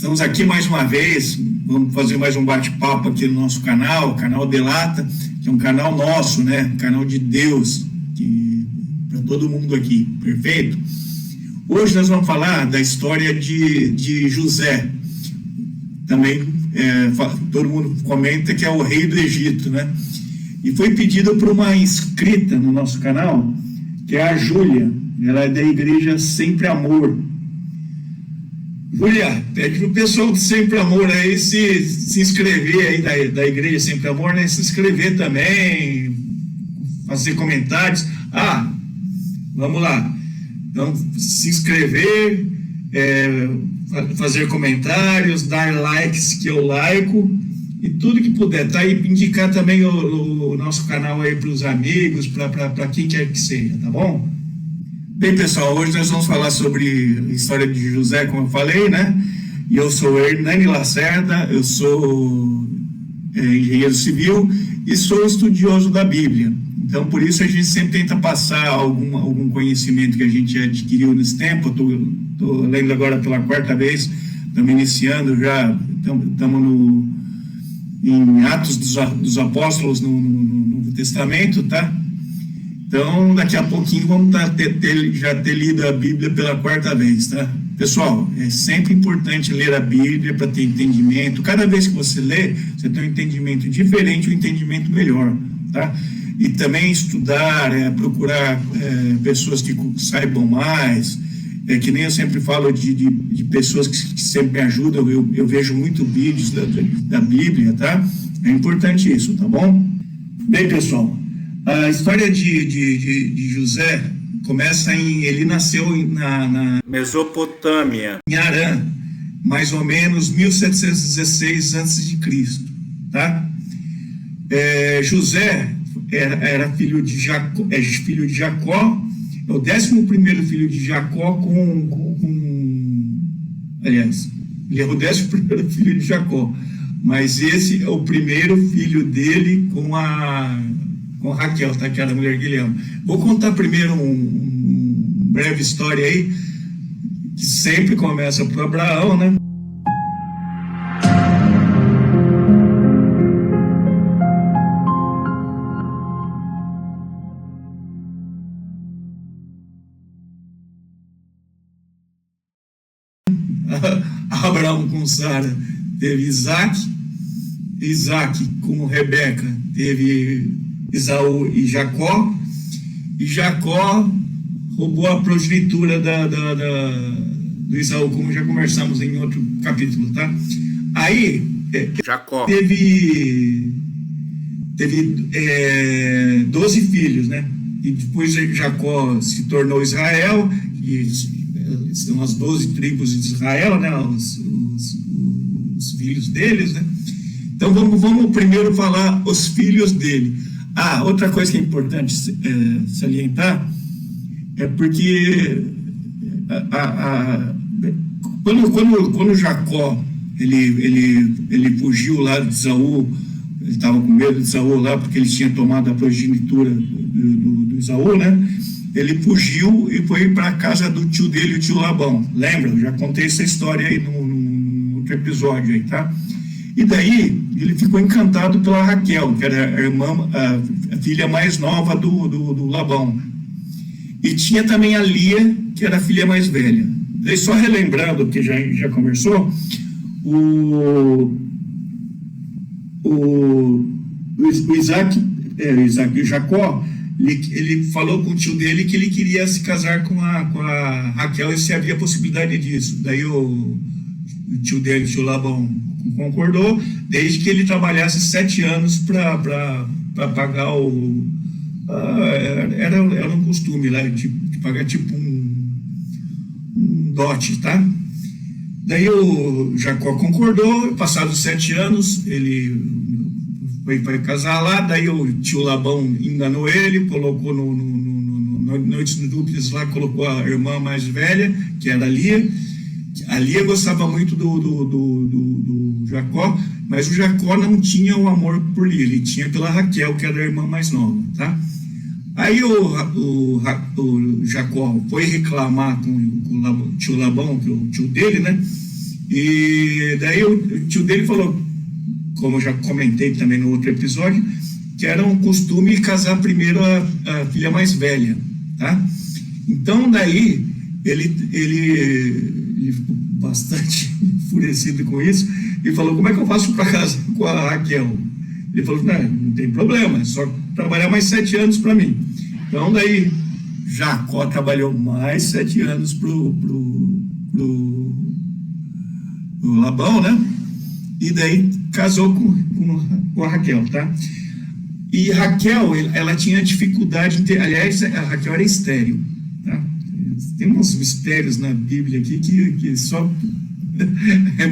Estamos aqui mais uma vez, vamos fazer mais um bate-papo aqui no nosso canal, o canal Delata, que é um canal nosso, né? Um canal de Deus, para todo mundo aqui, perfeito? Hoje nós vamos falar da história de José. Também todo mundo comenta que é o rei do Egito, né? E foi pedido por uma inscrita no nosso canal, que é a Júlia. Ela é da igreja Sempre Amor. Júlia, pede pro pessoal do Sempre Amor aí se inscrever aí da igreja Sempre Amor, né? Se inscrever também, fazer comentários. Vamos lá. Então, se inscrever, fazer comentários, dar likes, que eu laico, e tudo que puder, tá? E indicar também o nosso canal aí para os amigos, para quem quer que seja, tá bom? Bem, pessoal, hoje nós vamos falar sobre a história de José, como eu falei, né? E eu sou Hernani Lacerda, eu sou engenheiro civil e sou estudioso da Bíblia. Então, por isso a gente sempre tenta passar algum conhecimento que a gente adquiriu nesse tempo. Estou lendo agora pela quarta vez, estamos iniciando já, estamos em Atos dos Apóstolos no Novo Testamento, tá? Então, daqui a pouquinho vamos já ter lido a Bíblia pela quarta vez, tá? Pessoal, é sempre importante ler a Bíblia para ter entendimento. Cada vez que você lê, você tem um entendimento diferente, um entendimento melhor, tá? E também estudar, procurar pessoas que saibam mais, que nem eu sempre falo de pessoas que sempre me ajudam. Eu vejo muito vídeos da Bíblia, tá? É importante isso, tá bom? Bem, pessoal, a história de José começa ele nasceu na Mesopotâmia, em Harã, mais ou menos 1716 a.C., tá? José era filho de Jacó, é o 11º filho de Jacó aliás, ele é o 11º filho de Jacó, mas esse é o primeiro filho dele com Raquel, tá? Que era a mulher que ele ama. Vou contar primeiro uma breve história aí, que sempre começa por Abraão, né? Abraão com Sara teve Isaac com Rebeca teve Esaú e Jacó roubou a progenitura do Esaú, como já conversamos em outro capítulo, tá? Aí Jacó teve 12 filhos, né? E depois Jacó se tornou Israel, e são as 12 tribos de Israel, né? Os filhos deles, né? Então vamos primeiro falar os filhos dele. Outra coisa que é importante salientar é porque quando Jacó ele fugiu lá de Esaú, ele estava com medo de Esaú lá, porque ele tinha tomado a progenitura do Esaú, né? Ele fugiu e foi para a casa do tio dele, o tio Labão. Lembra? Eu já contei essa história aí no outro episódio aí, tá? E daí ele ficou encantado pela Raquel, que era a filha mais nova do Labão. E tinha também a Lia, que era a filha mais velha. Daí, só relembrando, que já conversou, o Isaac e o Jacó, ele falou com o tio dele que ele queria se casar com a Raquel, e se havia possibilidade disso. Daí o tio dele, o tio Labão, concordou, desde que ele trabalhasse 7 anos para pagar era um costume lá de pagar tipo um dote, tá? Daí o Jacó concordou. Passados 7 anos, ele foi casar lá. Daí o tio Labão enganou ele, colocou noites núpcias lá, colocou a irmã mais velha, que era a Lia. A Lia gostava muito do Jacó, mas o Jacó não tinha o amor por Lia, ele tinha pela Raquel, que era a irmã mais nova, tá? Aí o Jacó foi reclamar com o tio Labão, que é o tio dele, né? E daí o tio dele falou, como eu já comentei também no outro episódio, que era um costume casar primeiro a filha mais velha, tá? Então daí ele ficou bastante enfurecido com isso e falou, como é que eu faço para casar com a Raquel? Ele falou, não tem problema, é só trabalhar mais 7 anos para mim. Então daí Jacó trabalhou mais 7 anos pro Labão, né? E daí casou com a Raquel, tá? E Raquel, ela tinha dificuldade em ter... Aliás, a Raquel era estéril, tá? Tem uns mistérios na Bíblia aqui que só... é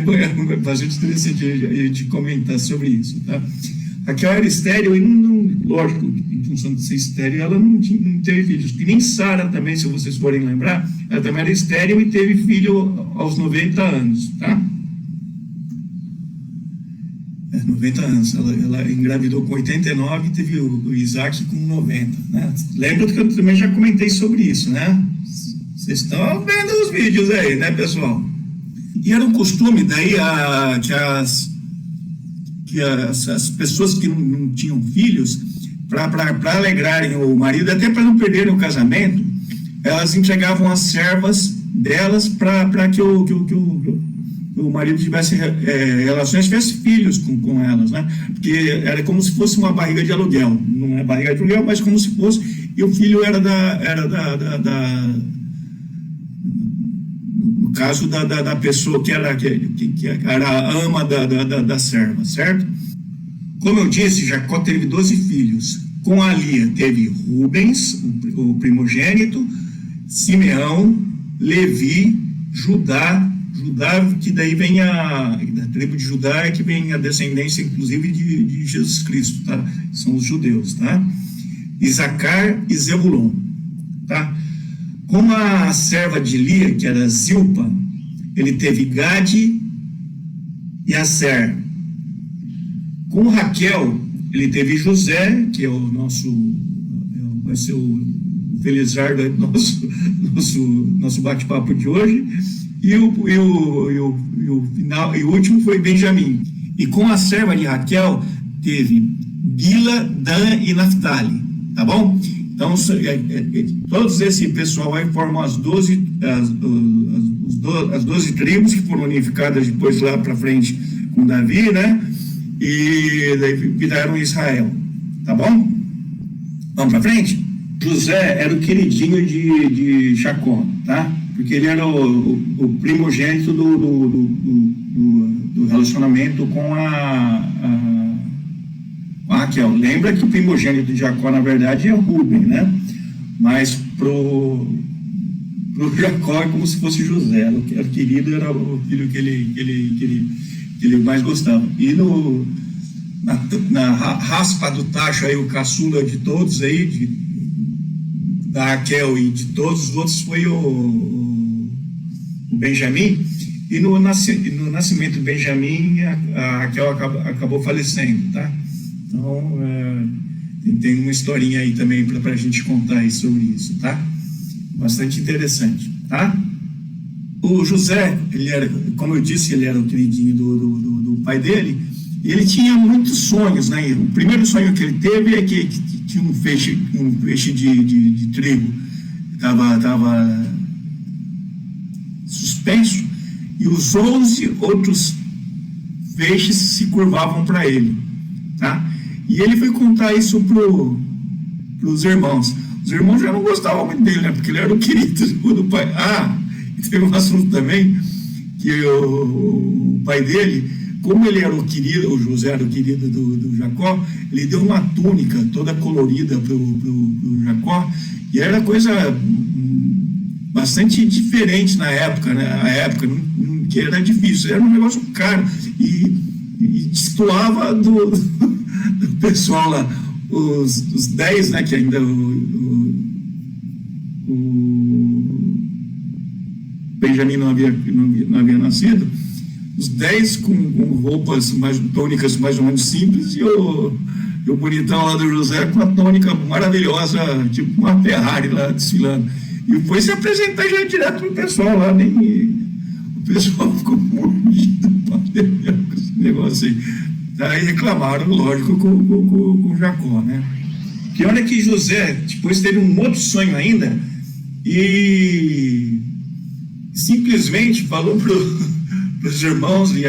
bastante interessante a gente comentar sobre isso, tá? Raquel era estéril e, lógico, em função de ser estéril, ela não teve filhos. E nem Sara também, se vocês forem lembrar, ela também era estéril e teve filho aos 90 anos, tá? 90 anos, ela engravidou com 89 e teve o Isaac com 90, né? Lembra que eu também já comentei sobre isso, né? Vocês estão vendo os vídeos aí, né, pessoal? E era um costume daí que as pessoas que não tinham filhos, para alegrarem o marido, até para não perderem o casamento, elas entregavam as servas delas para que o marido tivesse relações, tivesse filhos com elas, né? Porque era como se fosse uma barriga de aluguel, não é barriga de aluguel, mas como se fosse, e o filho era no caso da pessoa que era a ama da serva, certo? Como eu disse, Jacó teve 12 filhos. Com a Lia teve Rubens, o primogênito, Simeão, Levi, Judá, que daí vem da tribo de Judá, é que vem a descendência, inclusive, de Jesus Cristo, tá? São os judeus, tá? Isacar e Zebulon, tá? Com a serva de Lia, que era Zilpa, ele teve Gade e Aser. Com Raquel, ele teve José, que é o vai ser o Felizar do nosso bate-papo de hoje, e o último foi Benjamim. E com a serva de Raquel, teve Bila, Dan e Naphtali, tá bom? Então, todos esse pessoal aí formam as 12 tribos que foram unificadas depois lá para frente com Davi, né? E daí viraram Israel, tá bom? Vamos para frente? José era o queridinho de Jacó, tá? Porque ele era o primogênito do relacionamento com a Raquel. Lembra que o primogênito de Jacó, na verdade, é o Rubem, né? Mas pro Jacó é como se fosse José. O querido era o filho que ele mais gostava. E na raspa do tacho aí, o caçula de todos aí, da Raquel e de todos os outros, foi o Benjamim. E no nascimento de Benjamim, a Raquel acabou falecendo, tá? Então, tem uma historinha aí também para a gente contar aí sobre isso, tá? Bastante interessante, tá? O José, ele era, como eu disse, ele era o queridinho do pai dele, e ele tinha muitos sonhos, né? O primeiro sonho que ele teve é que tinha um feixe de trigo, estava suspenso, e os 11 outros feixes se curvavam para ele, tá? E ele foi contar isso pros irmãos. Os irmãos já não gostavam muito dele, né? Porque ele era o querido do pai. E teve um assunto também, que o pai dele, como ele era o querido, o José era o querido do Jacó, ele deu uma túnica toda colorida pro Jacó, e era coisa bastante diferente na época, né? A época, que era difícil, era um negócio caro, e destoava do pessoal lá, os 10, né, que ainda o Benjamim não havia nascido, os 10 com roupas, túnicas mais ou menos simples, e o bonitão lá do José com a tônica maravilhosa, tipo uma Ferrari lá desfilando. E foi se apresentar já direto pro pessoal lá, o pessoal ficou muito assim. Daí reclamaram, lógico, com Jacó, né? Que olha que José depois teve um outro sonho ainda e simplesmente falou para os irmãos, e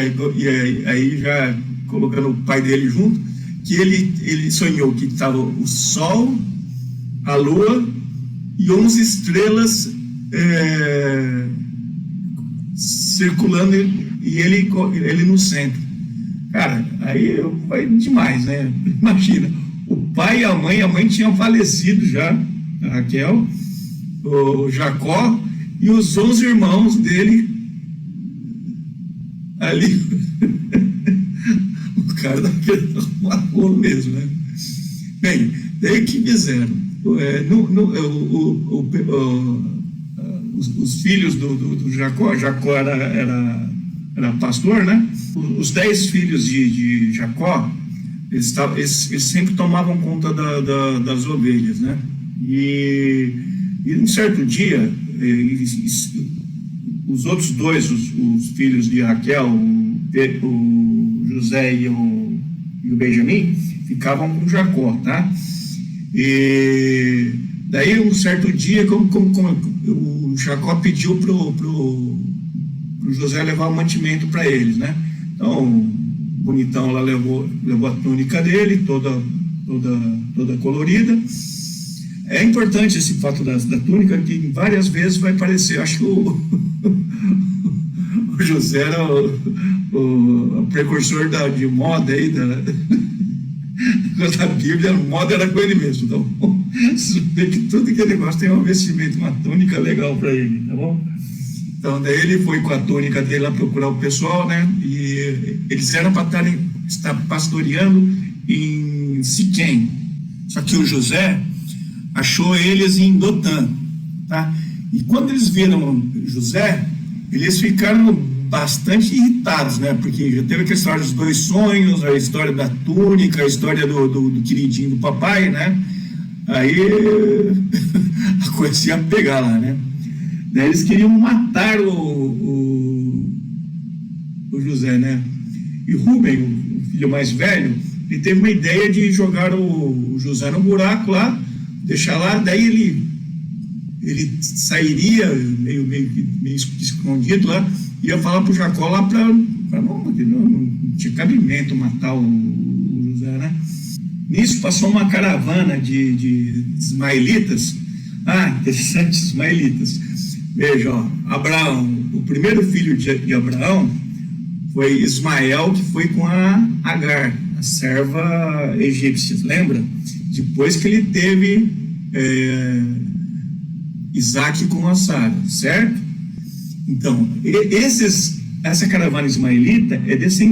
aí já colocando o pai dele junto, que ele sonhou que estava o sol, a lua e 11 estrelas circulando e ele no centro. Cara, aí foi demais, né? Imagina, o pai e a mãe tinham falecido já, a Raquel, o Jacó e os 11 irmãos dele ali. O cara daquele rolo mesmo, né? Bem, daí o que fizeram? Os filhos do Jacó era pastor, né? Os 10 filhos de Jacó, eles sempre tomavam conta das ovelhas, né? E um certo dia, os outros dois, os filhos de Raquel, o José e o Benjamim, ficavam com Jacó, tá? E daí, um certo dia, o Jacó pediu pro José levar o mantimento para eles, né? Então, bonitão lá levou a túnica dele, toda colorida. É importante esse fato da túnica, que várias vezes vai aparecer. Acho que o José era o precursor de moda aí, da Bíblia, a moda era com ele mesmo. Então, você vê que tudo que ele gosta tem um vestimento, uma túnica legal para ele, tá bom? Então, daí ele foi com a túnica dele lá procurar o pessoal, né? E eles eram para estar pastoreando em Siquém. Só que o José achou eles em Dotã, tá? E quando eles viram José, eles ficaram bastante irritados, né? Porque já teve aquela história dos 2 sonhos, a história da túnica, a história do queridinho do papai, né? Aí a coisa ia pegar lá, né? Daí eles queriam matar o José, né? E Rubem, o filho mais velho, ele teve uma ideia de jogar o José no buraco lá, deixar lá, daí ele sairia meio escondido lá, ia falar para o Jacó lá para não tinha cabimento matar o José, né? Nisso passou uma caravana de ismaelitas. Interessante, ismaelitas. Veja, ó, Abraão, o primeiro filho de Abraão foi Ismael, que foi com a Agar, a serva egípcia, lembra? Depois que ele teve Isaac com a Sara, certo? Então, essa caravana ismaelita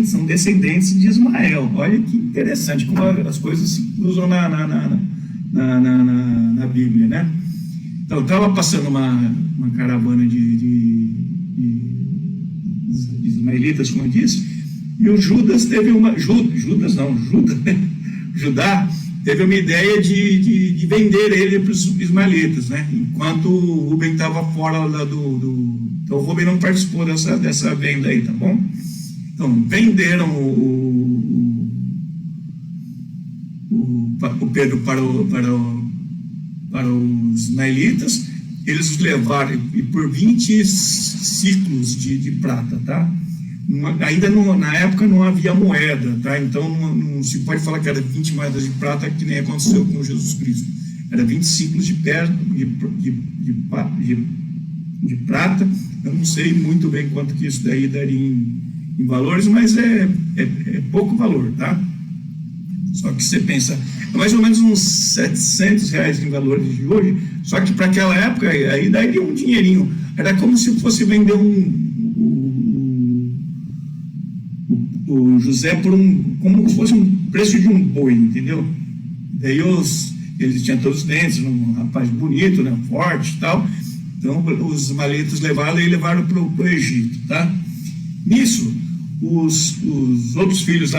são descendentes de Ismael. Olha que interessante como as coisas se cruzam na Bíblia, né? Então, estava passando uma caravana de ismaelitas, como eu disse, e o Judas teve Judá teve uma ideia de vender ele para os ismaelitas, né? Enquanto o Rubem estava fora lá então o Rubem não participou dessa venda aí, tá bom? Então, venderam o Pedro para os ismaelitas. Eles os levaram por 20 ciclos de prata, tá? Ainda na época não havia moeda, tá? Então não se pode falar que era 20 moedas de prata, que nem aconteceu com Jesus Cristo. Era 20 ciclos de prata. Eu não sei muito bem quanto que isso daí daria em valores, mas é pouco valor, tá? Só que você pensa, é mais ou menos uns R$700 em valores de hoje, só que para aquela época, aí daria um dinheirinho. Era como se fosse vender o José como se fosse um preço de um boi, entendeu? Daí eles tinham todos os dentes, um rapaz bonito, né, forte e tal. Então os ismaelitas levaram para o Egito, tá? Nisso, os outros filhos,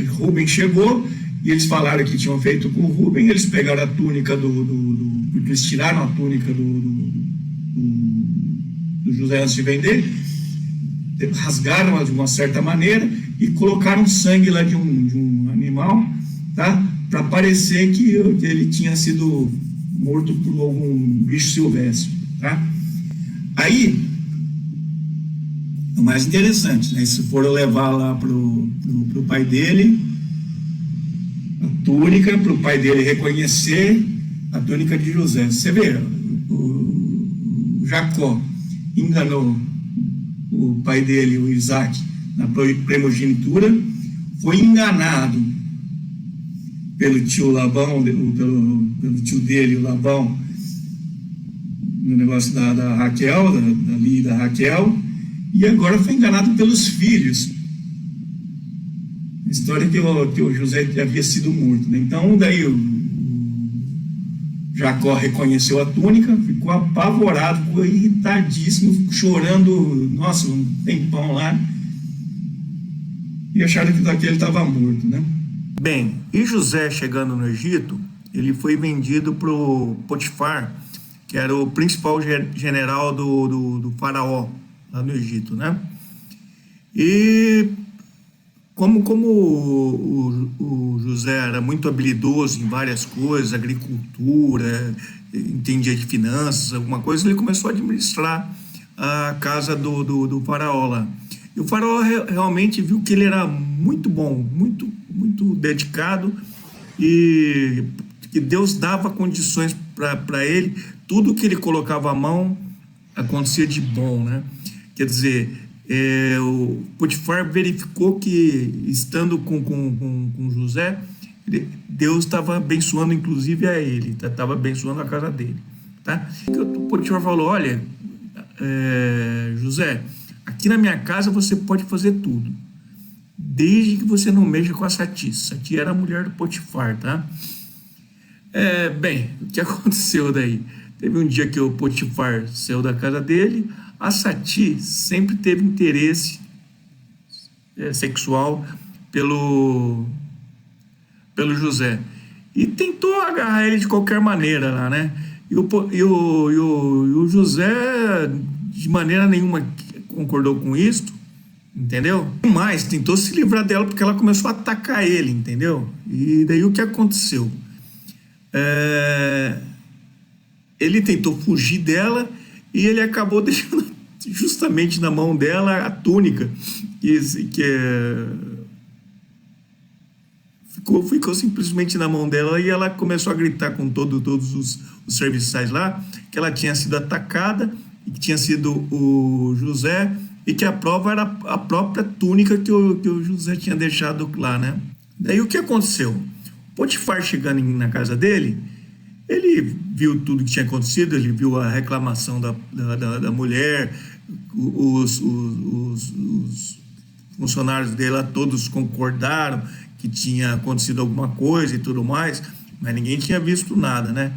Rubem chegou, e eles falaram que tinham feito com o Rubem. Eles pegaram a túnica porque eles tiraram a túnica do José antes de vender, rasgaram de uma certa maneira e colocaram sangue lá de um animal, tá? Para parecer que ele tinha sido morto por algum bicho silvestre, tá? Aí, o mais interessante, né? Se foram levar lá pro pai dele a túnica, para o pai dele reconhecer a túnica de José. Você vê, o Jacó enganou o pai dele, o Isaac, na primogenitura, foi enganado pelo tio Labão, pelo tio dele, o Labão, no negócio da Raquel, da Lia e da Raquel, e agora foi enganado pelos filhos. A história que o José havia sido morto, né? Então, daí o Jacó reconheceu a túnica, ficou apavorado, ficou irritadíssimo, chorando, nossa, um tempão lá, e acharam que daquele estava morto, né? Bem, e José chegando no Egito, ele foi vendido para o Potifar, que era o principal general do faraó lá no Egito, né? E como o José era muito habilidoso em várias coisas, agricultura, entendia de finanças, alguma coisa, ele começou a administrar a casa do faraó lá. E o faraó realmente viu que ele era muito bom, muito dedicado, e que Deus dava condições para ele, tudo que ele colocava a mão acontecia de bom, né? Quer dizer, o Potifar verificou que, estando com José, Deus estava abençoando inclusive a ele, estava abençoando a casa dele, tá? O Potifar falou: olha, José, aqui na minha casa você pode fazer tudo, desde que você não mexa com a Sati. Sati era a mulher do Potifar, tá? Bem, o que aconteceu daí? Teve um dia que o Potifar saiu da casa dele. A Sati sempre teve interesse sexual pelo José e tentou agarrar ele de qualquer maneira lá, né? E o José de maneira nenhuma concordou com isso, entendeu? Mas tentou se livrar dela porque ela começou a atacar ele, entendeu? E daí o que aconteceu? Ele tentou fugir dela e ele acabou deixando justamente na mão dela a túnica, ficou simplesmente na mão dela, e ela começou a gritar com todos os serviçais lá que ela tinha sido atacada e que tinha sido o José, e que a prova era a própria túnica que o José tinha deixado lá, né? Daí o que aconteceu? O Potifar, chegando na casa dele, ele viu tudo que tinha acontecido, ele viu a reclamação da mulher, os funcionários dela todos concordaram que tinha acontecido alguma coisa e tudo mais, mas ninguém tinha visto nada, né?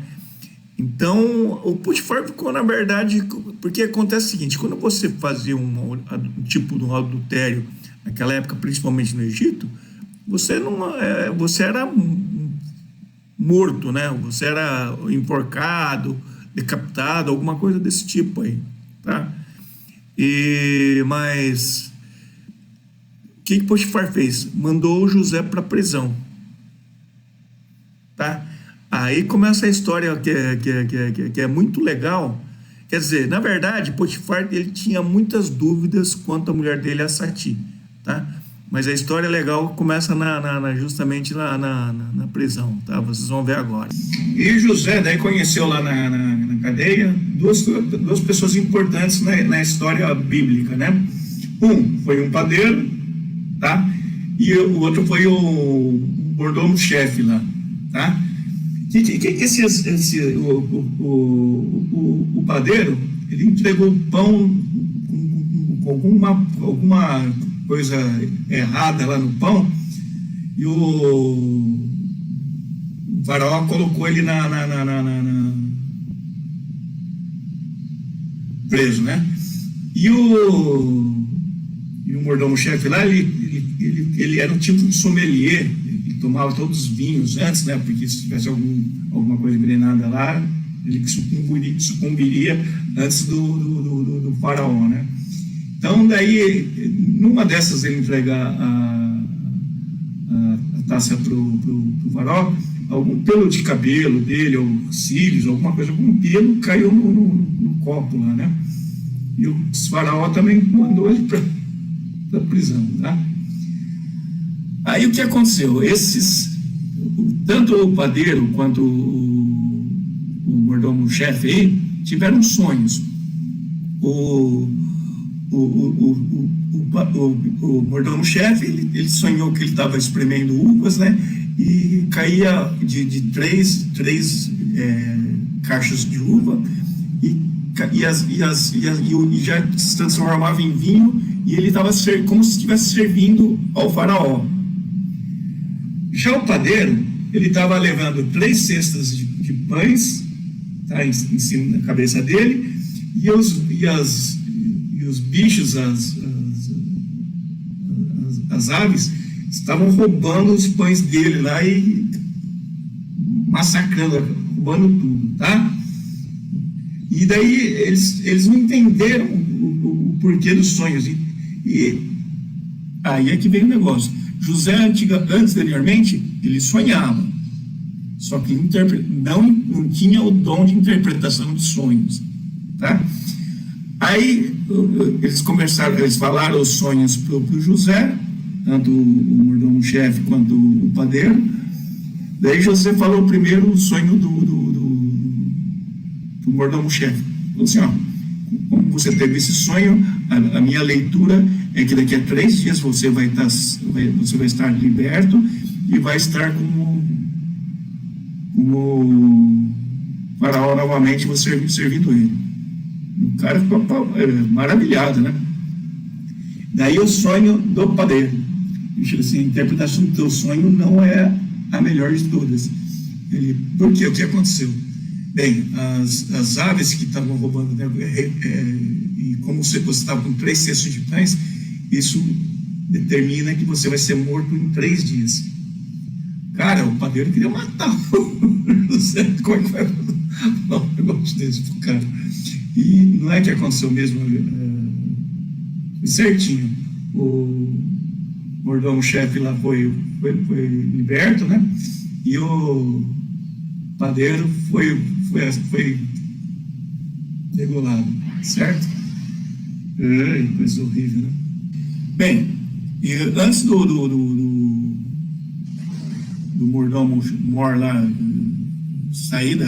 Então, o Potifar ficou, na verdade, porque acontece o seguinte: quando você fazia um tipo de um adultério, naquela época, principalmente no Egito, você era morto, né? Você era enforcado, decapitado, alguma coisa desse tipo aí, tá? Mas o que Potifar fez? Mandou o José para a prisão, tá? Aí começa a história que é muito legal. Quer dizer, na verdade, Potifar, ele tinha muitas dúvidas quanto à mulher dele, a Sati, tá? Mas a história legal começa justamente na prisão, tá? Vocês vão ver agora. E José daí conheceu lá na cadeia duas pessoas importantes na história bíblica, né? Um foi um padeiro, tá? E o outro foi o mordomo-chefe lá, tá? O padeiro, ele entregou o pão com alguma coisa errada lá no pão, e o faraó colocou ele preso, né? E o mordomo-chefe lá, ele era um tipo de sommelier, ele tomava todos os vinhos antes, né? Porque se tivesse alguma coisa envenenada lá, ele sucumbiria antes do faraó, né? Então, daí, numa dessas, ele entrega a taça para o faraó, algum pelo de cabelo dele, ou cílios, alguma coisa, algum pelo caiu no copo lá, né? E o faraó também mandou ele para a prisão, tá? Aí o que aconteceu? Tanto o padeiro quanto o mordomo-chefe aí tiveram sonhos. O mordomo-chefe, ele sonhou que ele estava espremendo uvas, né? E caía de três caixas de uva e já se transformava em vinho, e ele estava como se estivesse servindo ao faraó. Já o padeiro, ele estava levando 3 cestas de pães, tá, em cima da cabeça dele, e os bichos, as aves, estavam roubando os pães dele lá e massacrando, roubando tudo, tá? E daí eles não entenderam o porquê dos sonhos. E aí é que veio o negócio. José, anteriormente, ele sonhava, só que não tinha o dom de interpretação de sonhos, tá? Aí eles falaram os sonhos para o José, tanto o mordomo-chefe quanto o padeiro. Daí José falou primeiro o sonho do mordomo-chefe. Falou assim: ó, como você teve esse sonho, a minha leitura é que daqui a 3 dias você vai estar liberto e vai estar como faraó novamente, você servindo ele. O cara ficou maravilhado, né? Daí o sonho do padeiro. Assim, a interpretação do teu sonho não é a melhor de todas. Por quê? O que aconteceu? Bem, as aves que estavam roubando, né, e como você estava com 3 cestos de pães, isso determina que você vai ser morto em 3 dias. Cara, o padeiro queria matar o José. Como é que vai falar um negócio desse pro cara? E não é que aconteceu mesmo, certinho. O mordomo-chefe lá foi liberto, né? E o padeiro foi degolado, certo? Coisa horrível, né? Bem, e antes do mordomo-mor lá sair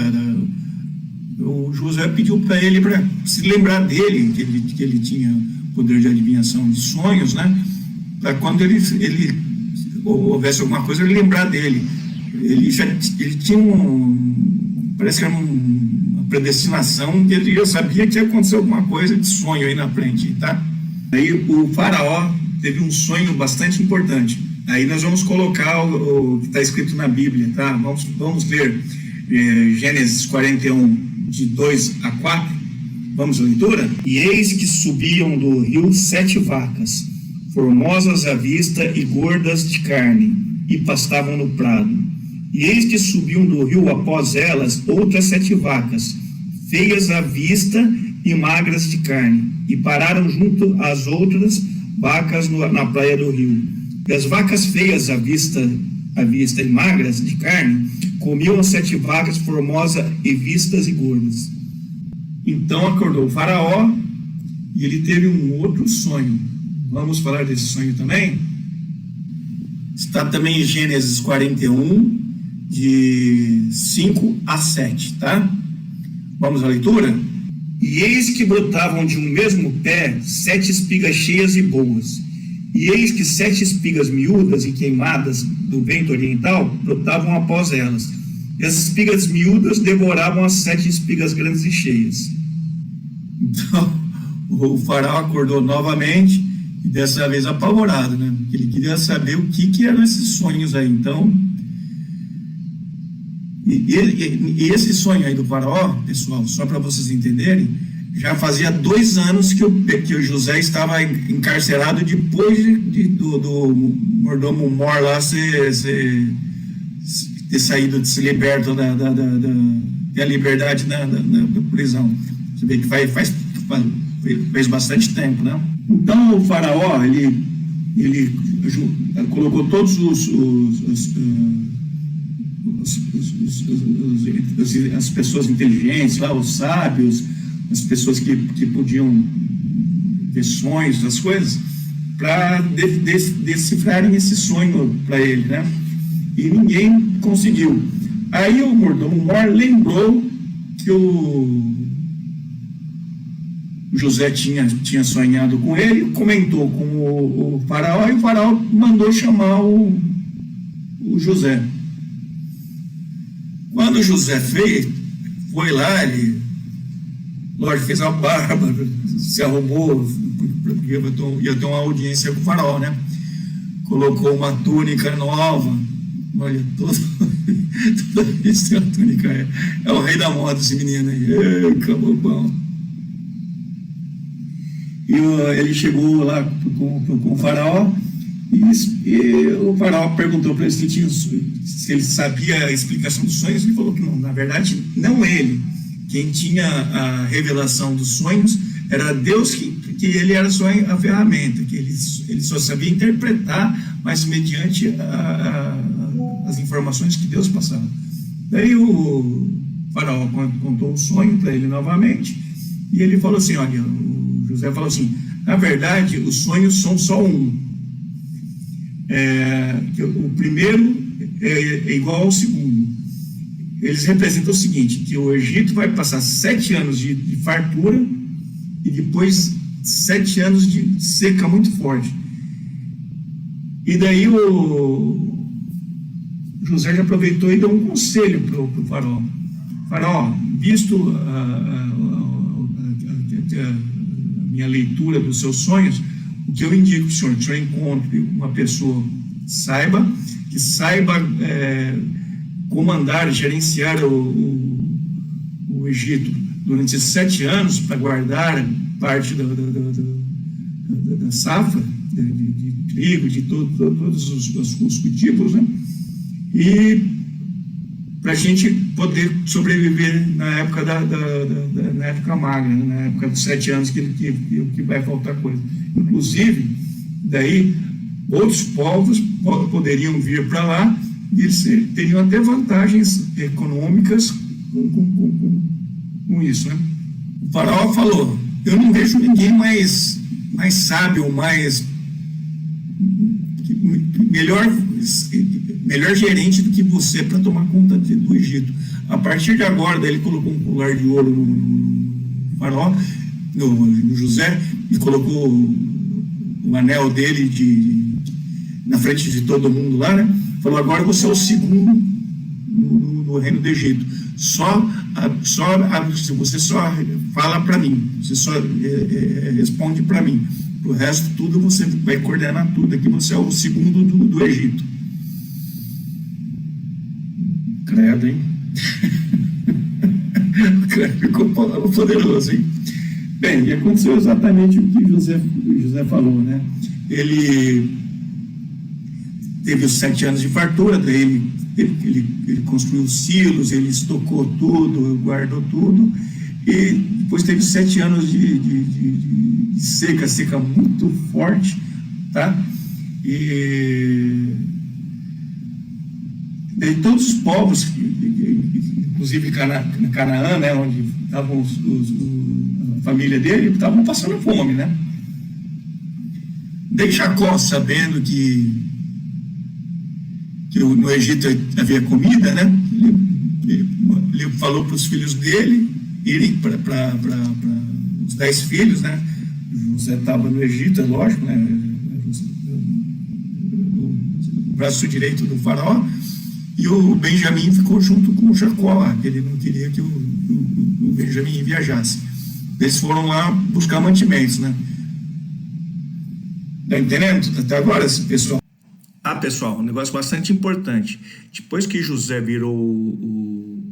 o José pediu para ele para se lembrar dele, que ele tinha poder de adivinhação de sonhos, né? Para quando ele houvesse alguma coisa, ele lembrar dele. Ele tinha parece que era uma predestinação, que ele já sabia que ia acontecer alguma coisa de sonho aí na frente, tá? Aí o faraó teve um sonho bastante importante. Aí nós vamos colocar o que está escrito na Bíblia, tá? Vamos ler Gênesis 41, de 2 a 4. Vamos à leitura? E eis que subiam do rio 7 vacas, formosas à vista e gordas de carne, e pastavam no prado. E eis que subiam do rio após elas outras 7 vacas, feias à vista e magras de carne, e pararam junto às outras vacas na praia do rio. E as vacas feias à vista e magras de carne comiam as 7 vacas formosas e vistas e gordas. Então acordou o faraó e ele teve um outro sonho. Vamos falar desse sonho também? Está também em Gênesis 41, de 5 a 7, tá? Vamos à leitura? E eis que brotavam de um mesmo pé 7 espigas cheias e boas. E eis que 7 espigas miúdas e queimadas do vento oriental brotavam após elas. E as espigas miúdas devoravam as 7 espigas grandes e cheias. Então, o faraó acordou novamente, e dessa vez apavorado, né? Porque ele queria saber o que eram esses sonhos aí. Então, e esse sonho aí do faraó, pessoal, só para vocês entenderem, já fazia 2 anos que o José estava encarcerado depois do mordomo-mor lá ter saído, de se liberto da liberdade da prisão. Você vê que fez bastante tempo, né? Então o faraó, ele colocou todos as pessoas inteligentes lá, os sábios, as pessoas que podiam ter sonhos, as coisas, para decifrarem esse sonho para ele, né? E ninguém conseguiu. Aí o mordomo mor lembrou que o José tinha sonhado com ele, comentou com o faraó, e o faraó mandou chamar o José. Quando o José foi lá, ele, lógico, fez a barba, se arrumou, porque ia ter uma audiência com o faraó, né? Colocou uma túnica nova, olha, toda isso é a túnica, é o rei da moda esse menino aí, acabou bom. E ele chegou lá com o faraó, e o faraó perguntou para ele se ele sabia a explicação dos sonhos. Ele falou que não, na verdade, não ele. Quem tinha a revelação dos sonhos era Deus, que ele era só a ferramenta, que ele só sabia interpretar, mas mediante as informações que Deus passava. Daí o faraó contou o sonho para ele novamente, e ele falou assim, olha, o José falou assim, na verdade, os sonhos são só um. O primeiro é igual ao segundo. Eles representam o seguinte, que o Egito vai passar 7 anos de fartura e depois 7 anos de seca muito forte. E daí o José já aproveitou e deu um conselho para o faraó. Faraó, visto a minha leitura dos seus sonhos, o que eu indico para o senhor encontre uma pessoa que saiba comandar, gerenciar o Egito durante esses 7 anos para guardar parte da safra de trigo, de todos os cultivos, né? E para a gente poder sobreviver na época na época magra, né? Na época dos 7 anos que vai faltar coisa. Inclusive, daí outros povos poderiam vir para lá e eles teriam até vantagens econômicas com isso, né? O faraó falou, eu não vejo ninguém mais sábio, melhor gerente do que você para tomar conta do Egito. A partir de agora, daí ele colocou um colar de ouro no faraó, no José, e colocou o anel dele na frente de todo mundo lá, né? Falou, agora você é o segundo no reino do Egito. Você só fala para mim, você só responde para mim. O resto tudo você vai coordenar tudo. Aqui você é o segundo do Egito. Credo, hein? O cara ficou poderoso, hein? Bem, e aconteceu exatamente o que José falou, né? Ele teve os 7 anos de fartura, daí ele construiu silos, ele estocou tudo, guardou tudo, e depois teve 7 anos de seca muito forte, tá? E daí todos os povos, inclusive Canaã, né, onde estavam a família dele, estavam passando fome, né? Daí Jacó, sabendo que no Egito havia comida, né? Ele falou para os filhos dele irem para os 10 filhos, né? José estava no Egito, é lógico, né? O braço direito do faraó, e o Benjamim ficou junto com o Jacó, que ele não queria que o Benjamim viajasse. Eles foram lá buscar mantimentos, né? Tá entendendo? Até agora, pessoal. Pessoal, um negócio bastante importante. Depois que José virou o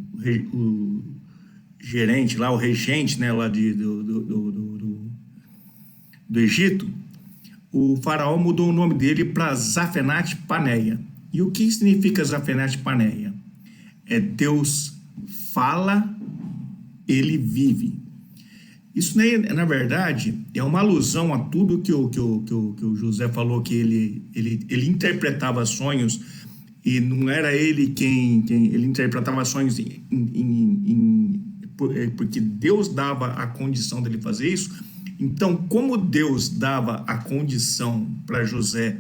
gerente lá, o regente, né, lá do Egito, o faraó mudou o nome dele para Zafenat Paneia. E o que significa Zafenat Paneia? É Deus fala, ele vive. Isso, na verdade, é uma alusão a tudo que o José falou, que ele interpretava sonhos, e não era ele quem ele interpretava sonhos porque Deus dava a condição dele fazer isso. Então, como Deus dava a condição para José,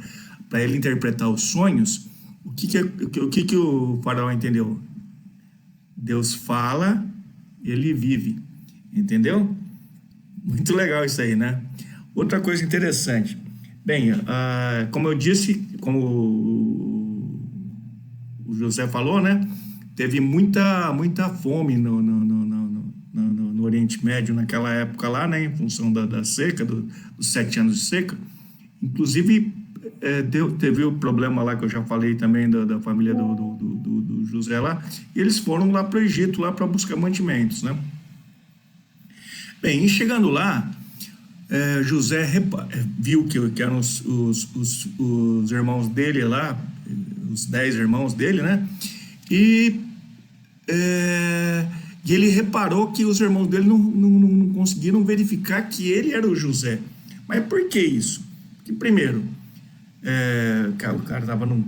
para ele interpretar os sonhos, o que o faraó entendeu? Deus fala, ele vive, entendeu? Muito legal isso aí, né? Outra coisa interessante. Bem, como eu disse, como o José falou, né? Teve muita fome no Oriente Médio naquela época lá, né? Em função da seca, dos 7 anos de seca. Inclusive, teve o problema lá que eu já falei também da família do José lá. E eles foram lá para o Egito, lá para buscar mantimentos, né? Bem, e chegando lá, José viu que eram os irmãos dele lá, os 10 irmãos dele, né? E ele reparou que os irmãos dele não conseguiram verificar que ele era o José. Mas por que isso? Porque, primeiro, o cara estava num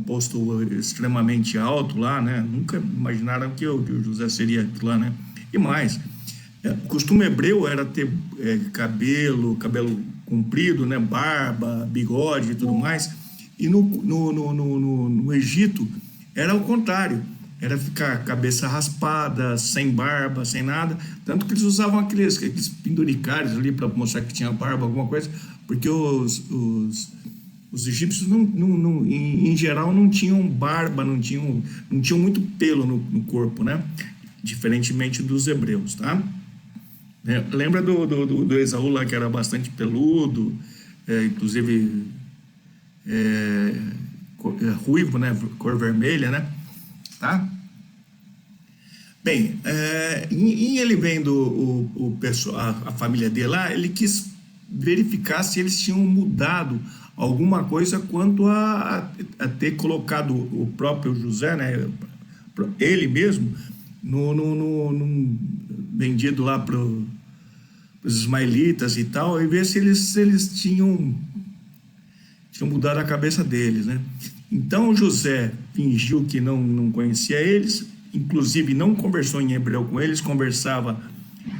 posto extremamente alto lá, né? Nunca imaginaram que o José seria aquilo lá, né? E mais, o costume hebreu era ter cabelo comprido, né? Barba, bigode e tudo mais. E no Egito era o contrário, era ficar cabeça raspada, sem barba, sem nada. Tanto que eles usavam aqueles penduricários ali para mostrar que tinha barba, alguma coisa, porque os egípcios, em geral, não tinham barba, não tinham muito pelo no corpo, né? Diferentemente dos hebreus, tá? Lembra do Esaú lá, que era bastante peludo, inclusive ruivo, né? Cor vermelha, né? Tá? Bem, em ele vendo a família dele lá, ele quis verificar se eles tinham mudado alguma coisa quanto a ter colocado o próprio José, né? Ele mesmo, vendido lá para os ismaelitas e tal, e ver se eles tinham mudado a cabeça deles, né? Então José fingiu que não conhecia eles, inclusive não conversou em hebreu com eles, conversava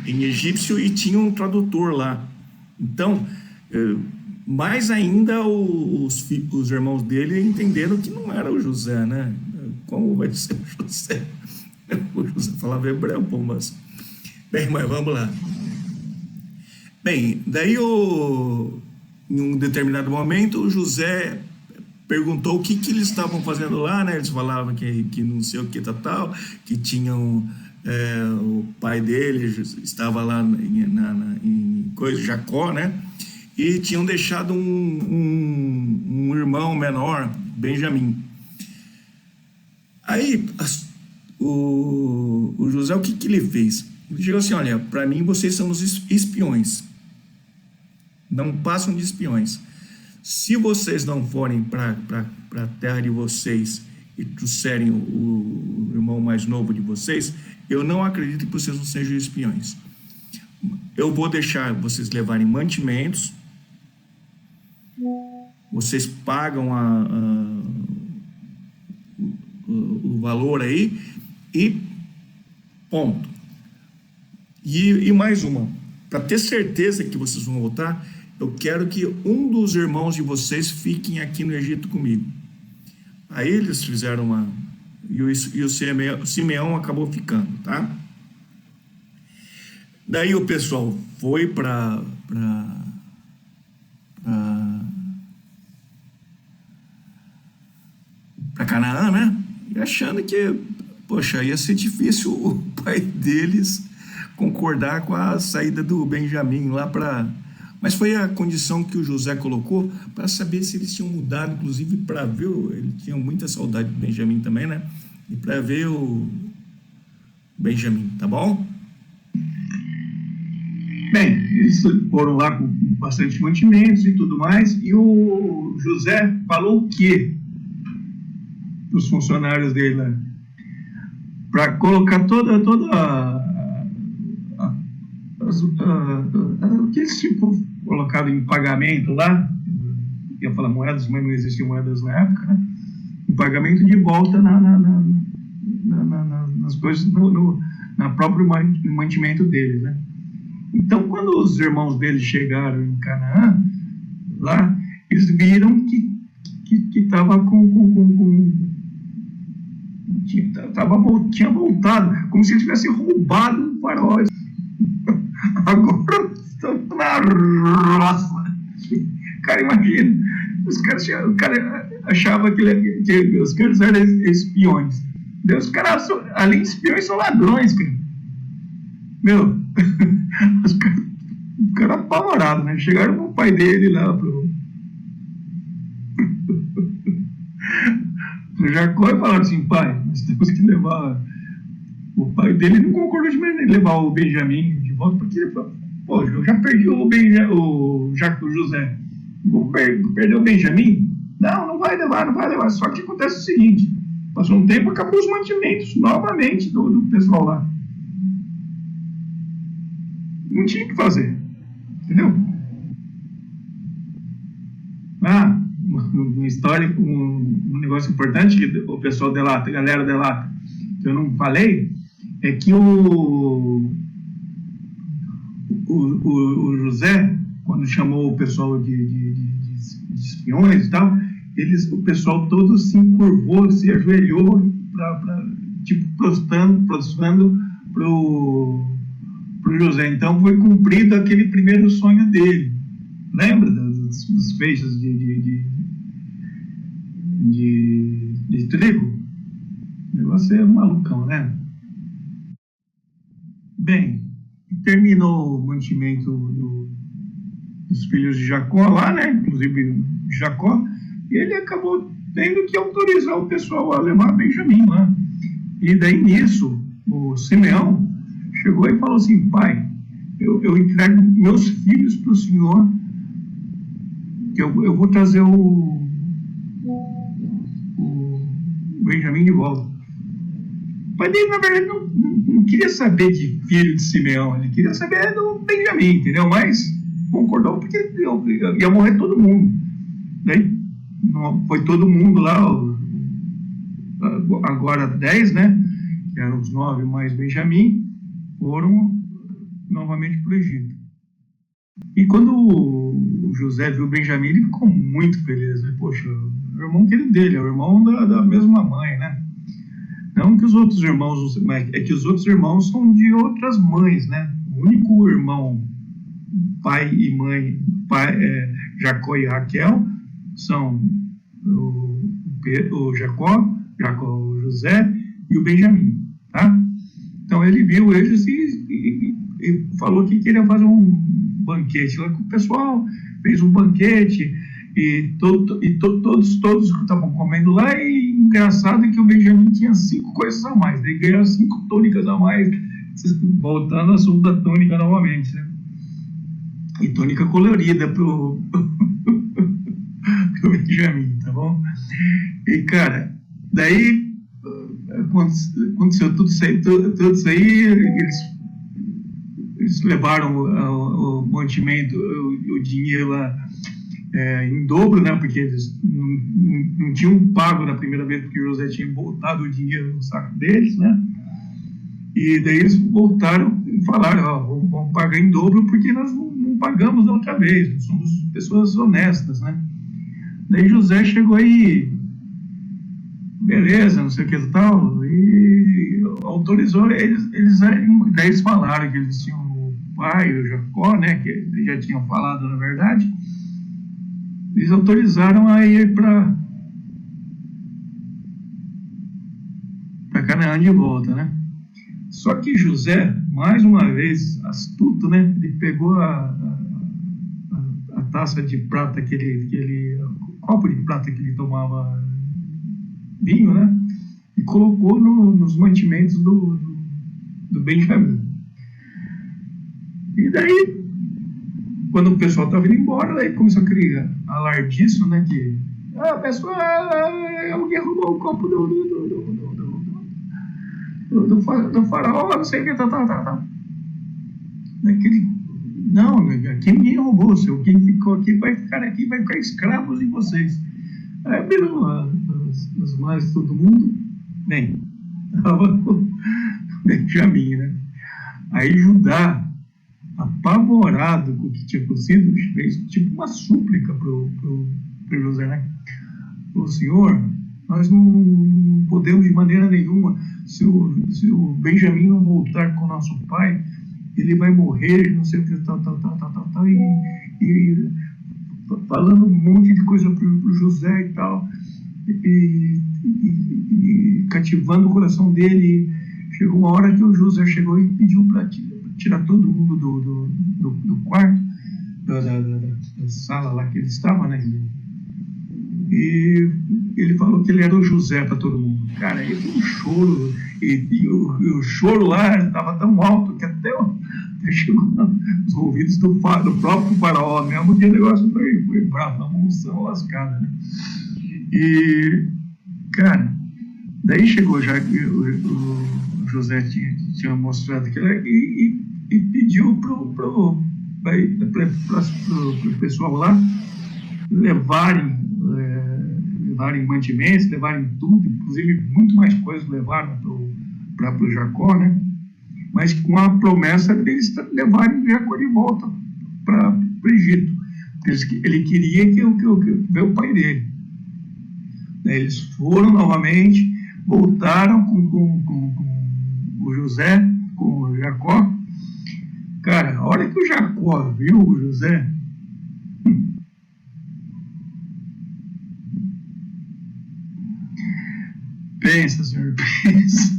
em egípcio e tinha um tradutor lá. Então, mais ainda os irmãos dele entenderam que não era o José, né? Como vai ser o José? O José falava hebreu, pô, mas... Bem, mas vamos lá. Bem, daí em um determinado momento, o José perguntou o que eles estavam fazendo lá, né? Eles falavam que não sei o que tal, que tinham... o pai dele estava lá em Jacó, né? E tinham deixado um irmão menor, Benjamim. Aí, o José, o que ele fez? Ele chegou assim: olha, para mim vocês são os espiões, não passam de espiões. Se vocês não forem para a terra de vocês e trouxerem o irmão mais novo de vocês, eu não acredito que vocês não sejam espiões. Eu vou deixar vocês levarem mantimentos, vocês pagam o valor aí e ponto. E mais uma, para ter certeza que vocês vão voltar, eu quero que um dos irmãos de vocês fiquem aqui no Egito comigo. Aí eles fizeram e o Simeão acabou ficando, tá? Daí o pessoal foi para Canaã, né? E achando que, poxa, ia ser difícil o pai deles concordar com a saída do Benjamim lá para... Mas foi a condição que o José colocou para saber se eles tinham mudado, inclusive para ver, ele tinha muita saudade do Benjamim também, né? E para ver o Benjamim, tá bom? Bem, eles foram lá com bastante mantimentos e tudo mais, e o José falou o quê para os funcionários dele lá? Para colocar toda o que eles tinham colocado em pagamento lá, ia falar moedas, mas não existiam moedas na época, né? Em pagamento de volta nas coisas, na próprio mantimento deles, né? Então, quando os irmãos deles chegaram em Canaã, lá, eles viram que estava tinha voltado, como se eles tivessem roubado o faraó. Agora estão na roça. Cara, imagina, o cara achava que os caras eram espiões. Os caras, além de espiões, são ladrões, cara. Meu, os caras apavorados, né? Chegaram com o pai dele lá pro Jacó e falaram assim: pai, nós temos que levar. O pai dele não concordou de levar o Benjamim de volta, porque ele falou: pô, eu já perdi o José, vou perder o Benjamim? Não vai levar. Só que acontece o seguinte: passou um tempo, acabou os mantimentos novamente do pessoal lá. Não tinha o que fazer, entendeu? Uma história, um negócio importante que o pessoal delata, a galera delata, que eu não falei, é que o José, quando chamou o pessoal de espiões e tal, o pessoal todo se encurvou, se ajoelhou, tipo, prostrando pro José. Então foi cumprido aquele primeiro sonho dele. Lembra dos feixes de trigo? O negócio é malucão, né? Bem, terminou o mantimento dos filhos de Jacó lá, né? Inclusive Jacó, e ele acabou tendo que autorizar o pessoal a levar Benjamim lá. E daí nisso, o Simeão chegou e falou assim: pai, eu entrego meus filhos para o senhor, que eu vou trazer o Benjamim de volta. O pai dele, na verdade, não queria saber de filho de Simeão, ele queria saber do Benjamim, entendeu? Mas concordou porque ia morrer todo mundo. Daí foi todo mundo lá, agora 10, né? Que eram os 9 mais Benjamim, foram novamente para o Egito. E quando o José viu o Benjamim, ele ficou muito feliz, né? Poxa, o irmão dele, é o irmão da mesma mãe, né? Não que os outros irmãos, é que os outros irmãos são de outras mães, né? O único irmão, pai e mãe, Jacó e Raquel, são o Jacó, o José e o Benjamim, tá? Então ele viu eles e falou que queria fazer um banquete lá com o pessoal, fez um banquete e todos estavam comendo lá, e engraçado é que o Benjamim tinha 5 coisas a mais, daí ganhou 5 túnicas a mais, voltando ao assunto da túnica novamente, né? E túnica colorida pro Benjamim, tá bom? E cara, daí aconteceu tudo isso aí, eles levaram o mantimento, o dinheiro lá em dobro, né? Porque eles não tinham pago na primeira vez, porque o José tinha voltado o dinheiro no saco deles, né? E daí eles voltaram e falaram: vamos pagar em dobro porque nós não pagamos da outra vez, nós somos pessoas honestas, né? Daí José chegou aí, beleza, não sei o que e tal, e autorizou eles. Daí eles falaram que eles tinham o pai, o Jacó, né? Que eles já tinham falado, na verdade. Eles autorizaram a ir para Canaã de volta, né? Só que José, mais uma vez, astuto, né? Ele pegou a taça de prata o copo de prata que ele tomava vinho, né? E colocou nos mantimentos do Benjamim. E daí, quando o pessoal estava indo embora, daí começou aquele alardiço, né? Que pessoal, alguém roubou o copo do faraó, não sei o que, tá. daquele, não, aqui ninguém roubou, seu, quem ficou aqui, vai ficar escravos de vocês. Aí abriram as malas de todo mundo, bem, estava com Benjamim, né? Aí Judá, apavorado com o que tinha acontecido, fez tipo uma súplica para José, né? Falou: Senhor, nós não podemos de maneira nenhuma, se o Benjamim não voltar com o nosso pai, ele vai morrer, não sei o que, tal, e falando um monte de coisa para o José e tal, e cativando o coração dele. Chegou uma hora que o José chegou e pediu para tirar todo mundo do quarto, da sala lá que ele estava, né? E ele falou que ele era o José para todo mundo. Cara, aí foi um choro, e o choro lá estava tão alto que até chegou nos ouvidos do próprio faraó mesmo, que o negócio foi bravo, uma monção lascada, né? E, cara, daí chegou já que o José tinha mostrado aquilo e pediu para o pessoal lá levarem mantimentos, levarem tudo, inclusive muito mais coisas levaram para o Jacó, né? Mas com a promessa deles levarem Jacó de volta para o Egito. Ele queria que ver o pai dele. Daí eles foram novamente, voltaram com o José, com o Jacó. Cara, a hora que o Jacó viu o José, pensa, senhor, pensa.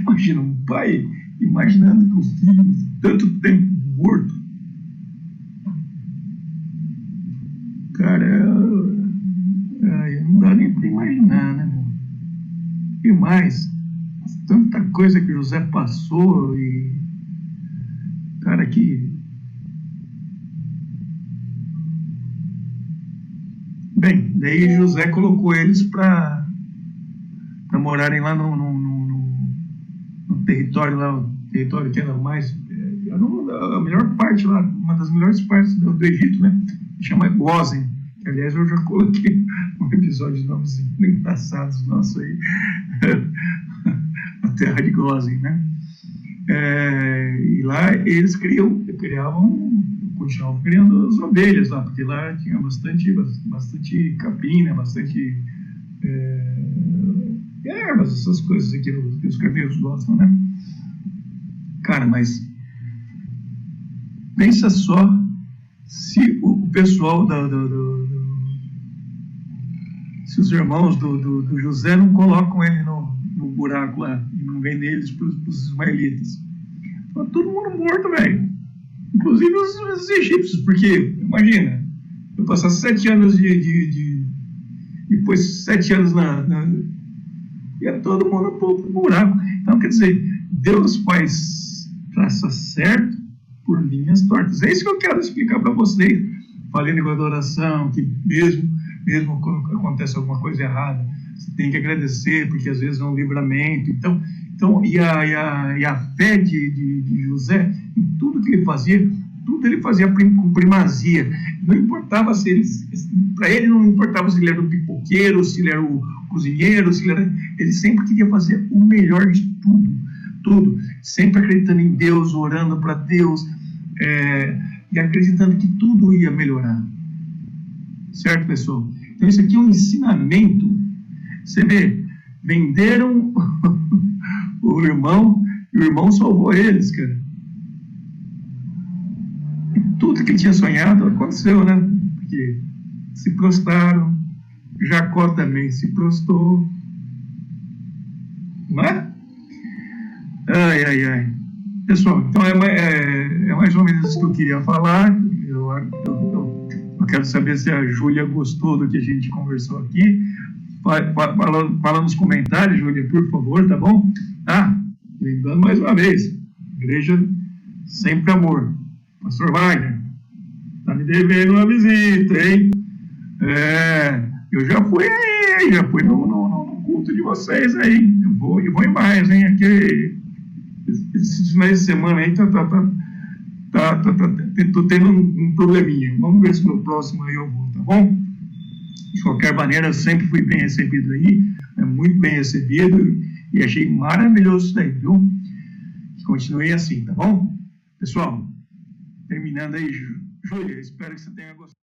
Imagina um pai imaginando que o filho, tanto tempo morto, cara, não dá nem para imaginar, né, meu? E mais, tanta coisa que José passou e, cara, que... Bem, daí José colocou eles para morarem lá no território lá, o território que era mais... a melhor parte lá, uma das melhores partes do Egito, né? Chama Gósen. Aliás, eu já coloquei um episódio de nomes engraçados nossos aí. A terra de Gósen, né? E lá eles continuavam criando as ovelhas lá, porque lá tinha bastante capim, né? Bastante ervas, essas coisas aqui que os carneiros gostam, né? Cara, mas pensa só se o pessoal se os irmãos do José não colocam ele no buraco lá e não vendem eles para os ismaelitas. Tá todo mundo morto, velho. Inclusive os egípcios, porque, imagina, eu passar 7 anos depois 7 anos ia todo mundo pro buraco. Então, quer dizer, Deus traça certo por linhas tortas. É isso que eu quero explicar para vocês. Falei negócio da oração, que mesmo quando acontece alguma coisa errada, você tem que agradecer, porque às vezes é um livramento. Então e a fé de José, em tudo que ele fazia com primazia. Não importava para ele não importava se ele era o pipoqueiro, se ele era o cozinheiro, ele sempre queria fazer o melhor de tudo, sempre acreditando em Deus, orando para Deus, e acreditando que tudo ia melhorar. Certo, pessoal? Então isso aqui é um ensinamento. Você vê, venderam o irmão, e o irmão salvou eles, cara. E tudo que tinha sonhado aconteceu, né? Porque se prostraram, Jacó também se prostrou, não é? Ai. Pessoal, então é mais ou menos isso que eu queria falar. Eu quero saber se a Júlia gostou do que a gente conversou aqui. Fala nos comentários, Júlia, por favor, tá bom? Lembrando mais uma vez, igreja sempre amor. Pastor Wagner, tá me devendo uma visita, hein? Eu já fui no culto de vocês aí. Eu vou ir mais, hein? Aqui, Esses finais de semana aí tô tendo um probleminha. Vamos ver se no próximo aí eu vou, tá bom? De qualquer maneira, eu sempre fui bem recebido aí, muito bem recebido, e achei maravilhoso isso daí, viu? Que continue assim, tá bom? Pessoal, terminando aí, Júlia, espero que você tenha gostado.